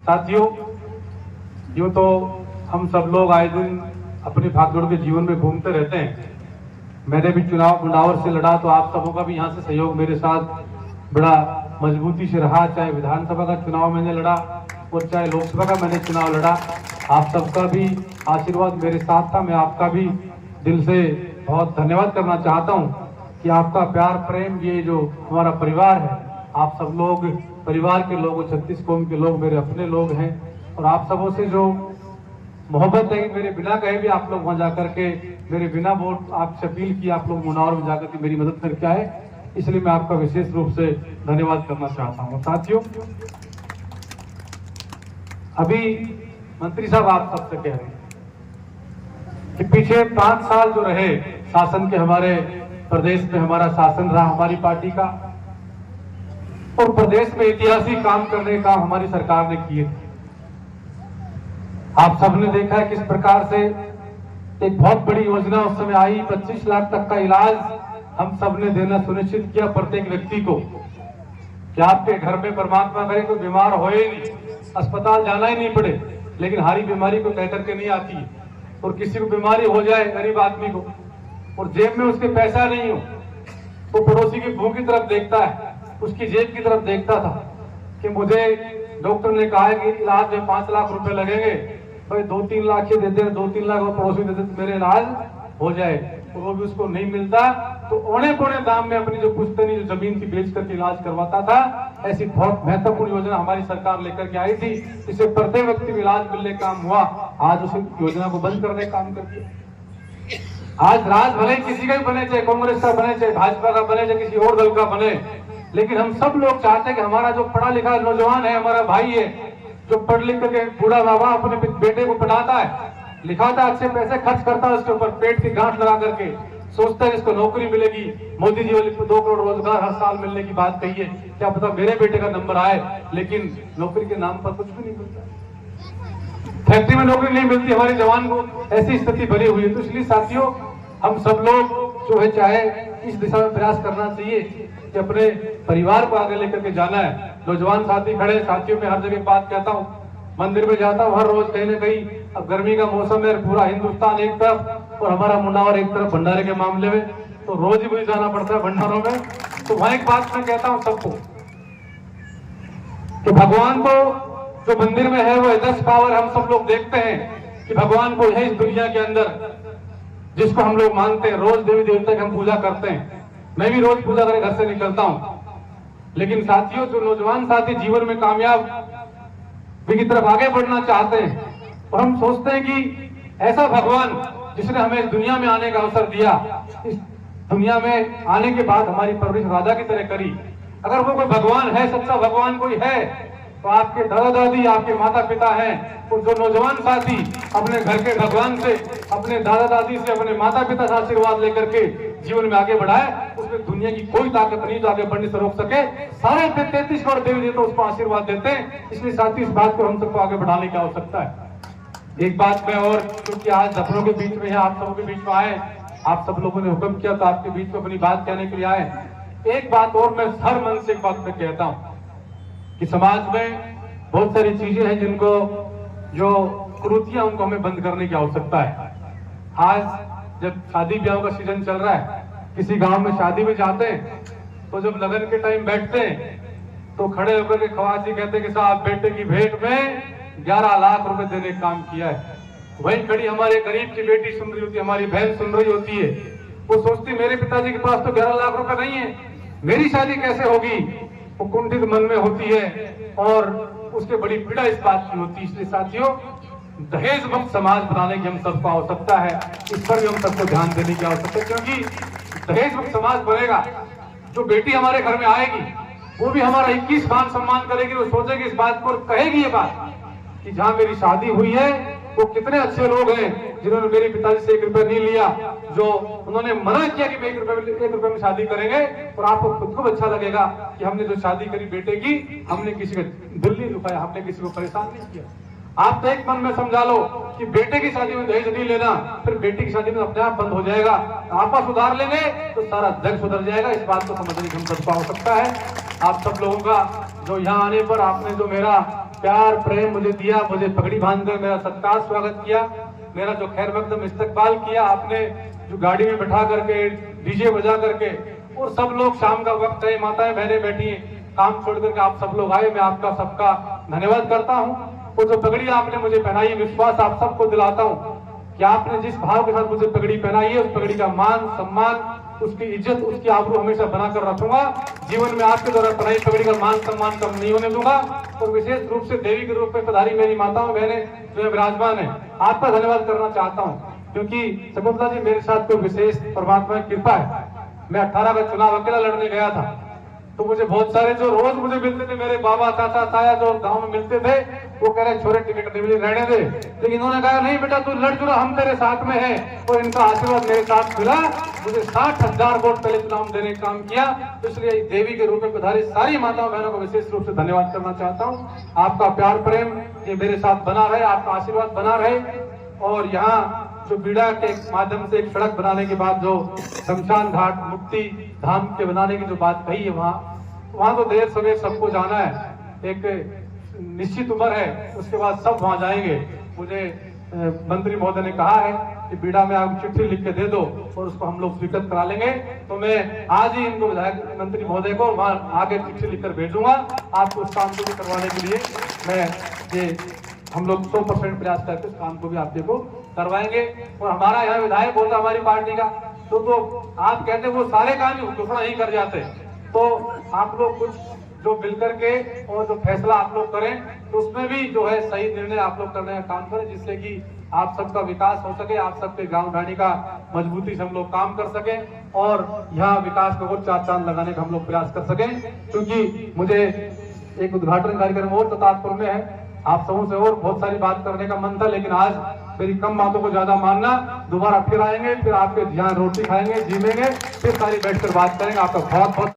साथियों, यूँ तो हम सब लोग आए दिन अपनी भागदौड़ के जीवन में घूमते रहते हैं। मैंने भी चुनाव मुंडावर से लड़ा तो आप सबों का भी यहाँ से सहयोग मेरे साथ बड़ा मजबूती से रहा। चाहे विधानसभा का चुनाव मैंने लड़ा और चाहे लोकसभा का मैंने चुनाव लड़ा, आप सबका भी आशीर्वाद मेरे साथ था। मैं आपका भी दिल से बहुत धन्यवाद करना चाहता हूँ कि आपका प्यार प्रेम, ये जो हमारा परिवार है, आप सब लोग परिवार के लोग, 36 कौम के लोग मेरे अपने लोग हैं। और आप सबों से जो मोहब्बत है, मेरे बिना कहे भी आप लोग वहां जाकर के, मेरे बिना वोट आपसे अपील की, आप लोग मुनावर में जाकर के मेरी मदद करके आए, इसलिए मैं आपका विशेष रूप से धन्यवाद करना चाहता हूँ। साथियों, अभी मंत्री साहब आप सबसे कह रहे हैं कि पीछे 5 साल जो रहे शासन के, हमारे प्रदेश में हमारा शासन रहा हमारी पार्टी का, और प्रदेश में ऐतिहासिक काम करने का हमारी सरकार ने किए। आप सबने देखा है किस प्रकार से एक बहुत बड़ी योजना उस समय आई, 25 लाख तक का इलाज हम सबने देना सुनिश्चित किया प्रत्येक व्यक्ति को, कि आपके घर में परमात्मा करे कोई बीमार होए नहीं, अस्पताल जाना ही नहीं पड़े। लेकिन हरी बीमारी को कह करके नहीं आती है, और किसी को बीमारी हो जाए गरीब आदमी को, और जेब में उसके पैसा नहीं हो, तो पड़ोसी की मुंह की तरफ देखता है, उसकी जेब की तरफ देखता था कि मुझे डॉक्टर ने कहा है कि इलाज में 5 लाख रुपए लगेंगे, भाई 2-3 लाख ही देते हैं, 2-3 लाख पड़ोसी देते तो मेरे इलाज हो जाए, तो वो भी उसको नहीं मिलता, तो औने पौने दाम में अपनी जो पुश्तनी जो जमीन की बेच करके इलाज करवाता था। ऐसी बहुत महत्वपूर्ण योजना हमारी सरकार लेकर के आई थी, इससे प्रत्येक व्यक्ति को इलाज मिलने काम हुआ। आज उस योजना को बंद करने का काम कर दिया। आज राज भले किसी का भी बने, चाहे कांग्रेस का बने, चाहे भाजपा का बने, चाहे किसी और दल का बने, लेकिन हम सब लोग चाहते हैं कि हमारा जो पढ़ा लिखा नौजवान है, हमारा भाई है, जो पढ़ लिख करके बूढ़ा बाबा अपने बेटे को पढ़ाता है, लिखाता है, अच्छे पैसे खर्च करता है, उसके ऊपर पेट की गांठ लगा करके सोचता है इसको नौकरी मिलेगी, मोदी जी वाली 2 करोड़ रोजगार हर साल मिलने की बात कही है, क्या पता मेरे बेटे का नंबर आए, लेकिन नौकरी के नाम पर कुछ भी नहीं मिलता, फैक्ट्री में नौकरी नहीं मिलती हमारे जवान को, ऐसी स्थिति बनी हुई है। तो इसलिए साथियों, हम सब लोग जो है चाहे इस दिशा में प्रयास करना चाहिए कि अपने परिवार को आगे लेकर के जाना है। नौजवान साथी खड़े, साथियों में हर जगह बात कहता हूँ, मंदिर में जाता हूँ हर रोज कहीं ना कहीं, अब गर्मी का मौसम है, पूरा हिंदुस्तान एक तरफ और हमारा मुंडावर एक तरफ भंडारे के मामले में, तो रोज ही मुझे जाना पड़ता है भंडारों में। तो वहां एक बात मैं कहता हूँ सबको कि भगवान को जो मंदिर में है वो 10 पावर हम सब लोग देखते हैं कि भगवान को है इस दुनिया के अंदर, जिसको हम लोग मानते हैं, रोज देवी देवता की हम पूजा करते हैं। मैं भी रोज पूजा करके घर से निकलता हूं। लेकिन साथियों, जो नौजवान साथी जीवन में कामयाब की तरफ आगे बढ़ना चाहते हैं, और हम सोचते हैं कि ऐसा भगवान जिसने हमें इस दुनिया में आने का अवसर दिया, इस दुनिया में आने के बाद हमारी परवरिश राजा की तरह करी, अगर वो कोई भगवान है, सच्चा भगवान कोई है, तो आपके दादा दादी, आपके माता पिता हैं। और जो नौजवान साथी अपने घर के भगवान से, अपने दादा दादी से, अपने माता पिता से आशीर्वाद लेकर के जीवन में आगे बढ़ाए, उसमें दुनिया की कोई ताकत नहीं जो आगे बढ़ने से रोक सके। सारे 33 करोड़ देवी देवता उसको आशीर्वाद देते हैं। इसलिए साथी, इस बात को हम सबको आगे बढ़ाने की आवश्यकता है। एक बात मैं और, क्योंकि आज अपनों के बीच में है, आप सबों के बीच में आए, आप सब लोगों ने हुक्म किया तो आपके बीच में अपनी बात कहने के लिए आए। एक बात और मैं हर मन से एक बात मैं कहता हूं कि समाज में बहुत सारी चीजें हैं जिनको, जो कुरीतियां, उनको हमें बंद करने की आवश्यकता है। आज जब शादी ब्याह का सीजन चल रहा है, किसी गांव में शादी में जाते हैं, तो जब लगन के टाइम बैठते हैं तो खड़े होकर के खवासी कहते हैं कि साहब बेटे की भेंट में 11 लाख रुपए देने का काम किया है। वहीं खड़ी हमारे गरीब की बेटी सुन रही होती है, हमारी बहन सुन रही होती है, वो सोचती मेरे पिताजी के पास तो 11 लाख रुपए नहीं है, मेरी शादी कैसे होगी, वो कुंठित मन में होती है और उसके बड़ी पीड़ा इस बात की होती है। इसलिए साथियों, दहेज मुक्त समाज बनाने की हम सबको आवश्यकता है, इस पर भी हम सबको ध्यान देने की आवश्यकता है, क्योंकि दहेज मुक्त समाज बनेगा, जो बेटी हमारे घर में आएगी वो भी हमारा 21 मान सम्मान करेगी, वो सोचेगी इस बात को, कहेगी ये बात कि जहां मेरी शादी हुई है वो कितने अच्छे लोग हैं जिन्होंने मेरे पिताजी से 1 रुपया नहीं लिया, जो उन्होंने मना किया कि 1 रुपए में शादी करेंगे, और आपको खुद को अच्छा लगेगा कि हमने जो शादी करी बेटे की, हमने किसी का दिल नहीं दुखाया, हमने किसी को परेशान नहीं किया। आप तो एक मन में समझा लो कि बेटे की शादी में दहेज नहीं लेना, फिर बेटी की शादी में अपने आप बंद हो जाएगा। आपस सुधार लेंगे तो सारा जग सुधर जाएगा। इस बात को समझने की हम सबको आवश्यकता है। आप सब लोगों का जो यहाँ आने पर आपने जो मेरा प्यार प्रेम मुझे दिया, मुझे पगड़ी बांधकर मेरा सत्कार स्वागत किया, मेरा जो खैर मकदम इस्तकबाल किया आपने, जो गाड़ी में बैठा करके डीजे बजा करके, और सब लोग शाम का वक्त है, माताएं बहनें बैठी हैं, काम छोड़ करके आप सब लोग आए, मैं आपका सबका धन्यवाद करता हूँ। और जो पगड़ी आपने मुझे पहनाई, विश्वास आप सबको दिलाता हूँ कि आपने जिस भाव के साथ मुझे पगड़ी पहनाई है, उस पगड़ी का मान सम्मान, उसकी इज्जत, उसकी आबरू हमेशा बनाकर रखूंगा। जीवन में आपके द्वारा पहनाई पगड़ी का मान सम्मान कम नहीं होने दूंगा। और विशेष रूप से देवी के रूप में पधारी मेरी माताओं बहनें जो विराजमान है, आपका धन्यवाद करना चाहता हूँ, क्योंकि शकुंतला जी मेरे साथ कोई विशेष परमात्मा की कृपा है। मैं 18 का चुनाव अकेला लड़ने गया था, तो मुझे बहुत सारे जो रोज मुझे मिलते थे, मेरे बाबा चाचा ताया जो गांव में मिलते थे, वो कह रहे छोरे टिकट नहीं मिली, रहने दे। लेकिन इन्होंने कहा नहीं बेटा तू लड़ चुना, हम तेरे साथ में हैं। और इनका आशीर्वाद मेरे साथ मिला, मुझे 60,000 वोट पहले चुनाव देने का काम किया। तो इसलिए देवी के रूप में पधारी सारी माताओं बहनों को विशेष रूप से धन्यवाद करना चाहता हूँ। आपका प्यार प्रेम ये मेरे साथ बना रहे, आपका आशीर्वाद बना रहे। और यहाँ जो बीड़ा के माध्यम से एक सड़क बनाने के बाद जो शमशान घाट मुक्ति धाम के बनाने की जो बात कही है, वहाँ तो देर सवेर सबको जाना है, एक निश्चित उम्र है, उसके बाद सब वहाँ जाएंगे। मुझे मंत्री महोदय ने कहा है कि बीड़ा में आप चिट्ठी लिख के दे दो और उसको हम लोग स्वीकृत करा लेंगे। तो मैं आज ही इनको विधायक मंत्री महोदय को वहाँ आगे चिट्ठी लिखकर भेजूंगा। आपको उस काम को भी करवाने के लिए मैं ये हम लोग 100% प्रयास करके इस काम को भी आप देखो करवाएंगे। और हमारा यहाँ विधायक होता हमारी पार्टी का, तो आप कहते वो सारे काम ही घोषणा ही कर जाते, तो आप लोग कुछ जो मिल करके और जो फैसला आप लोग करें, तो उसमें भी जो है सही निर्णय आप लोग करने का काम करें, जिससे कि आप सबका विकास हो सके, आप सबके गांव ढाणी का मजबूती से हम लोग काम कर सके और यहाँ विकास को और चार चांद लगाने का हम लोग प्रयास कर सकें। क्योंकि मुझे एक उद्घाटन कार्यक्रम और तत्पर में है, आप सबों से और बहुत सारी बात करने का मन था, लेकिन आज मेरी कम बातों को ज्यादा मानना। दोबारा फिर आएंगे, फिर आपके यहाँ रोटी खाएंगे, जीमेंगे, फिर सारी बैठकर बात करेंगे। आपका बहुत बहुत